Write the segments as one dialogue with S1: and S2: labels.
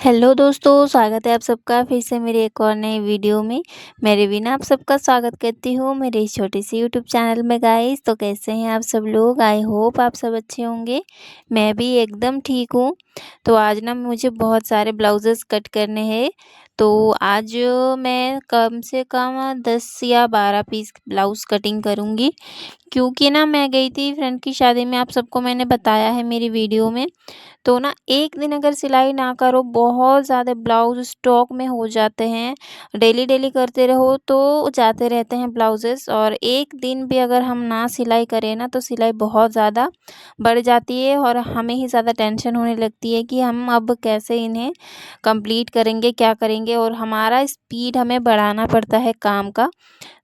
S1: Hello दोस्तों, स्वागत है आप सबका फिर से मेरे एक और नए वीडियो में। मैं रवीना आप सबका स्वागत करती हूँ मेरे इस छोटी सी यूट्यूब चैनल में। गाइस, तो कैसे हैं आप सब लोग? आई होप आप सब अच्छे होंगे। मैं भी एकदम ठीक हूँ। तो आज ना मुझे बहुत सारे ब्लाउजेस कट करने हैं। तो आज मैं कम से कम 10 या 12 पीस ब्लाउज़ कटिंग करूँगी, क्योंकि ना मैं गई थी फ्रेंड की शादी में। आप सबको मैंने बताया है मेरी वीडियो में। तो ना एक दिन अगर सिलाई ना करो, बहुत ज़्यादा ब्लाउज़ स्टॉक में हो जाते हैं। डेली डेली करते रहो तो जाते रहते हैं ब्लाउजेस, और एक दिन भी अगर हम ना सिलाई करें ना तो सिलाई बहुत ज़्यादा बढ़ जाती है और हमें ही ज़्यादा टेंशन होने लगती है कि हम अब कैसे इन्हें कंप्लीट करेंगे, क्या करेंगे, और हमारा स्पीड हमें बढ़ाना पड़ता है काम का।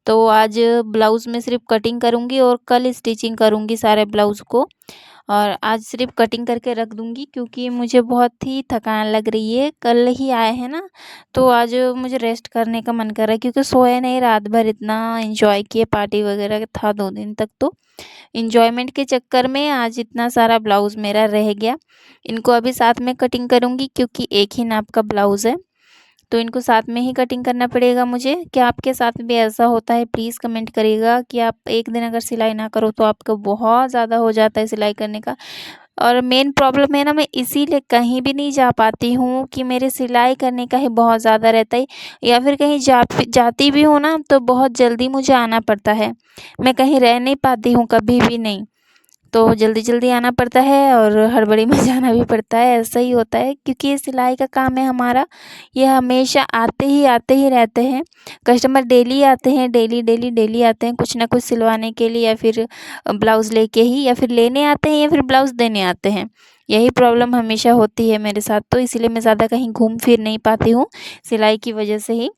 S1: तो आज ब्लाउज़ में सिर्फ कटिंग करूँगी और कल स्टिचिंग करूँगी सारे ब्लाउज़ को। और आज सिर्फ कटिंग करके रख दूँगी, क्योंकि मुझे बहुत ही थकान लग रही है। कल ही आए हैं ना, तो आज मुझे रेस्ट करने का मन कर रहा है, क्योंकि सोए नहीं रात भर। इतना एंजॉय किए, पार्टी वगैरह था 2 दिन तक। तो एंजॉयमेंट के चक्कर में आज इतना सारा ब्लाउज़ मेरा रह गया। इनको अभी साथ में कटिंग करूँगी, क्योंकि एक ही नाप का ब्लाउज़ है, तो इनको साथ में ही कटिंग करना पड़ेगा मुझे। क्या आपके साथ भी ऐसा होता है? प्लीज़ कमेंट करिएगा कि आप एक दिन अगर सिलाई ना करो तो आपको बहुत ज़्यादा हो जाता है सिलाई करने का। और मेन प्रॉब्लम है ना, मैं इसीलिए कहीं भी नहीं जा पाती हूँ कि मेरे सिलाई करने का ही बहुत ज़्यादा रहता है, या फिर कहीं जाती भी हूँ ना तो बहुत जल्दी मुझे आना पड़ता है। मैं कहीं रह नहीं पाती हूँ, कभी भी नहीं। तो जल्दी-जल्दी आना पड़ता है और हड़बड़ी में जाना भी पड़ता है। ऐसा ही होता है, क्योंकि ये सिलाई का काम है हमारा। ये हमेशा आते ही रहते हैं। कस्टमर डेली आते हैं, डेली आते हैं कुछ ना कुछ सिलवाने के लिए, या फिर ब्लाउज़ लेके ही, या फिर लेने आते हैं, या फिर ब्लाउज़ देने आते हैं। यही प्रॉब्लम हमेशा होती है मेरे साथ, तो इसीलिए मैं ज़्यादा कहीं घूम फिर नहीं पाती हूँ, सिलाई की वजह से ही।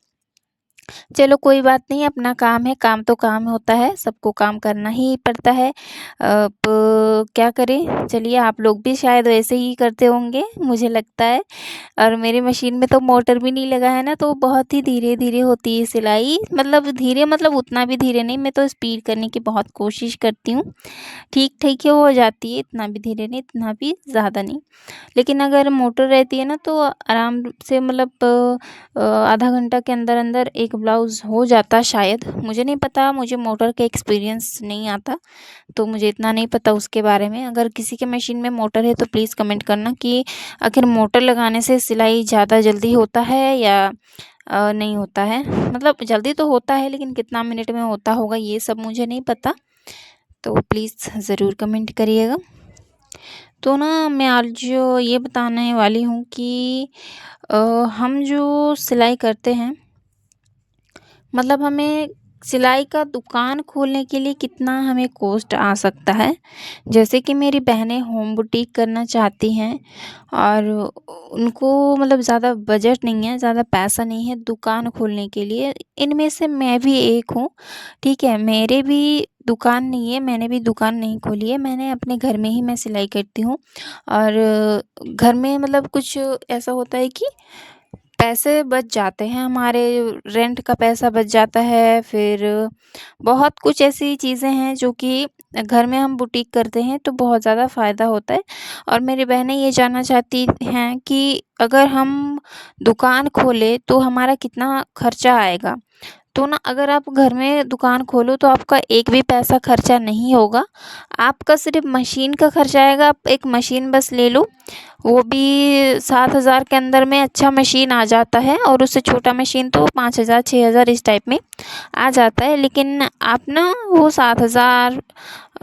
S1: चलो कोई बात नहीं, अपना काम है, काम तो काम होता है, सबको काम करना ही पड़ता है। अब क्या करें? चलिए, आप लोग भी शायद वैसे ही करते होंगे, मुझे लगता है। और मेरी मशीन में तो मोटर भी नहीं लगा है ना, तो बहुत ही धीरे-धीरे होती है सिलाई। मतलब धीरे, मतलब उतना भी धीरे नहीं, मैं तो स्पीड करने की बहुत कोशिश करती हूँ। ठीक-ठीक ही हो जाती है, इतना भी धीरे नहीं, इतना भी ज़्यादा नहीं। लेकिन अगर मोटर रहती है ना तो आराम से, मतलब आधा घंटा के अंदर-अंदर एक ब्लाउज़ हो जाता शायद, मुझे नहीं पता, मुझे मोटर का एक्सपीरियंस नहीं आता, तो मुझे इतना नहीं पता उसके बारे में। अगर किसी के मशीन में मोटर है तो प्लीज़ कमेंट करना कि आखिर मोटर लगाने से सिलाई ज़्यादा जल्दी होता है या नहीं होता है। मतलब जल्दी तो होता है, लेकिन कितना मिनट में होता होगा ये सब मुझे नहीं पता, तो प्लीज़ ज़रूर कमेंट करिएगा। तो ना मैं आज ये बताने वाली हूँ कि अ, हम जो सिलाई करते हैं, मतलब हमें सिलाई का दुकान खोलने के लिए कितना हमें कॉस्ट आ सकता है। जैसे कि मेरी बहनें होम बुटीक करना चाहती हैं, और उनको मतलब ज़्यादा बजट नहीं है, ज़्यादा पैसा नहीं है दुकान खोलने के लिए। इनमें से मैं भी एक हूँ, ठीक है। मेरे भी दुकान नहीं है, मैंने भी दुकान नहीं खोली है, मैंने अपने घर में ही मैं सिलाई करती हूँ। और घर में मतलब कुछ ऐसा होता है कि पैसे बच जाते हैं हमारे, रेंट का पैसा बच जाता है, फिर बहुत कुछ ऐसी चीज़ें हैं जो कि घर में हम बुटीक करते हैं तो बहुत ज़्यादा फ़ायदा होता है। और मेरी बहनें ये जानना चाहती हैं कि अगर हम दुकान खोलें तो हमारा कितना खर्चा आएगा। तो ना, अगर आप घर में दुकान खोलो तो आपका एक भी पैसा खर्चा नहीं होगा। आपका सिर्फ़ मशीन का खर्चा आएगा। आप एक मशीन बस ले लो, वो भी 7,000 के अंदर में अच्छा मशीन आ जाता है, और उससे छोटा मशीन तो 5,000 6,000 इस टाइप में आ जाता है। लेकिन आप ना वो 7,000,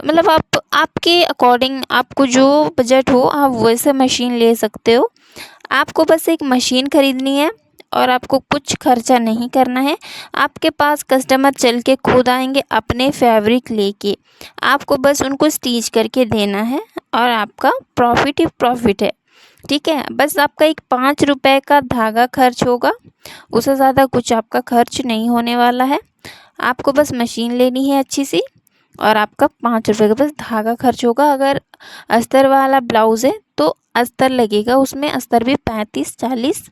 S1: मतलब आप आपके अकॉर्डिंग, आपको जो बजट हो आप वैसे मशीन ले सकते हो। आपको बस एक मशीन खरीदनी है और आपको कुछ खर्चा नहीं करना है। आपके पास कस्टमर चल के खुद आएँगे अपने फैब्रिक लेके। आपको बस उनको स्टिच करके देना है, और आपका प्रॉफ़िट ही प्रॉफ़िट है। ठीक है? बस आपका एक ₹5 का धागा खर्च होगा, उससे ज़्यादा कुछ आपका खर्च नहीं होने वाला है। आपको बस मशीन लेनी है अच्छी-सी, और आपका ₹5 का बस धागा खर्च होगा। अगर अस्तर वाला ब्लाउज़ है तो अस्तर लगेगा, उसमें अस्तर भी 35-40,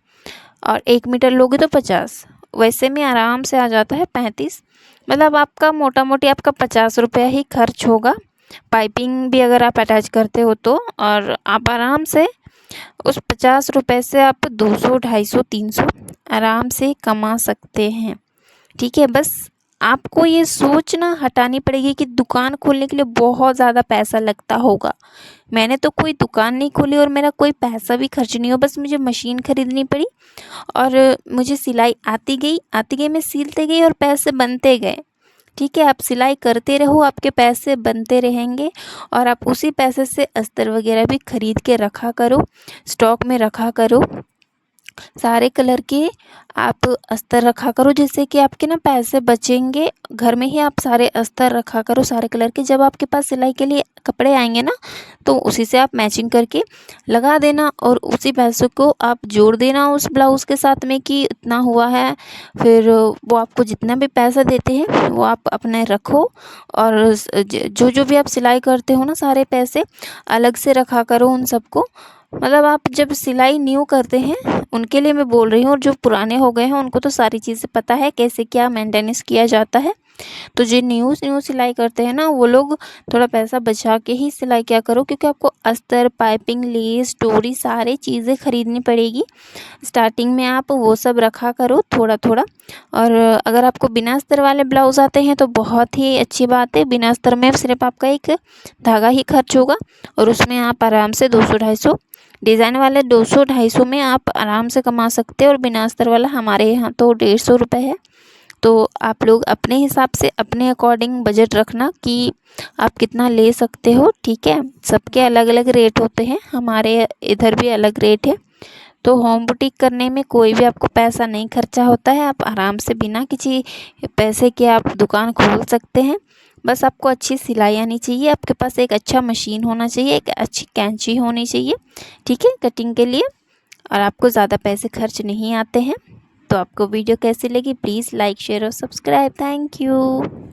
S1: और 1 मीटर लोगे तो 50। वैसे में आराम से आ जाता है 35। मतलब आपका मोटा-मोटी आपका ₹50 ही खर्च होगा। पाइपिंग भी अगर आप अटैच करते हो तो, और आप आराम से उस 50 रुपए से आप 200, 250, 300 आराम से कमा सकते हैं। ठीक है, बस आपको ये सोचना हटानी पड़ेगी कि दुकान खोलने के लिए बहुत ज़्यादा पैसा लगता होगा। मैंने तो कोई दुकान नहीं खोली और मेरा कोई पैसा भी खर्च नहीं हुआ, बस मुझे मशीन खरीदनी पड़ी और मुझे सिलाई आती गई, मैं सिलते गई और पैसे बनते गए। ठीक है, आप सिलाई करते रहो, आपके पैसे बनते रहेंगे और आप उसी पैसे से अस्तर वगैरह भी खरीद के रखा करो, स्टॉक में रखा करो। सारे कलर के आप अस्तर रखा करो, जिससे कि आपके ना पैसे बचेंगे। घर में ही आप सारे अस्तर रखा करो सारे कलर के। जब आपके पास सिलाई के लिए कपड़े आएंगे ना, तो उसी से आप मैचिंग करके लगा देना और उसी पैसों को आप जोड़ देना उस ब्लाउज़ के साथ में कि इतना हुआ है। फिर वो आपको जितना भी पैसा देते हैं वो आप अपने रखो और जो जो भी आप सिलाई करते हो ना, सारे पैसे अलग से रखा करो उन सबको। मतलब आप जब सिलाई न्यू करते हैं उनके लिए मैं बोल रही हूँ, और जो पुराने हो गए हैं उनको तो सारी चीज़ें पता है कैसे क्या मेंटेनेंस किया जाता है। तो जो न्यू सिलाई करते हैं ना, वो लोग थोड़ा पैसा बचा के ही सिलाई किया करो, क्योंकि आपको अस्तर, पाइपिंग, लेस, डोरी सारी चीज़ें खरीदनी पड़ेगी। स्टार्टिंग में आप वो सब रखा करो थोड़ा थोड़ा। और अगर आपको बिना अस्तर वाले ब्लाउज़ आते हैं तो बहुत ही अच्छी बात है। बिना अस्तर में सिर्फ आपका एक धागा ही खर्च होगा और उसमें आप आराम से 200, 250, डिज़ाइन वाले 200, 250 में आप आराम से कमा सकते हो। और बिना अस्तर वाला हमारे यहाँ तो 150 रुपये है। तो आप लोग अपने हिसाब से अपने अकॉर्डिंग बजट रखना कि आप कितना ले सकते हो। ठीक है, सबके अलग अलग रेट होते हैं, हमारे इधर भी अलग रेट है। तो होम बुटीक करने में कोई भी आपको पैसा नहीं खर्चा होता है, आप आराम से बिना किसी पैसे के आप दुकान खोल सकते हैं। बस आपको अच्छी सिलाई आनी चाहिए, आपके पास एक अच्छा मशीन होना चाहिए, एक अच्छी कैंची होनी चाहिए। ठीक है, कटिंग के लिए। और आपको ज़्यादा पैसे खर्च नहीं आते हैं। तो आपको वीडियो कैसी लगी, प्लीज़ लाइक, शेयर और सब्सक्राइब। Thank you.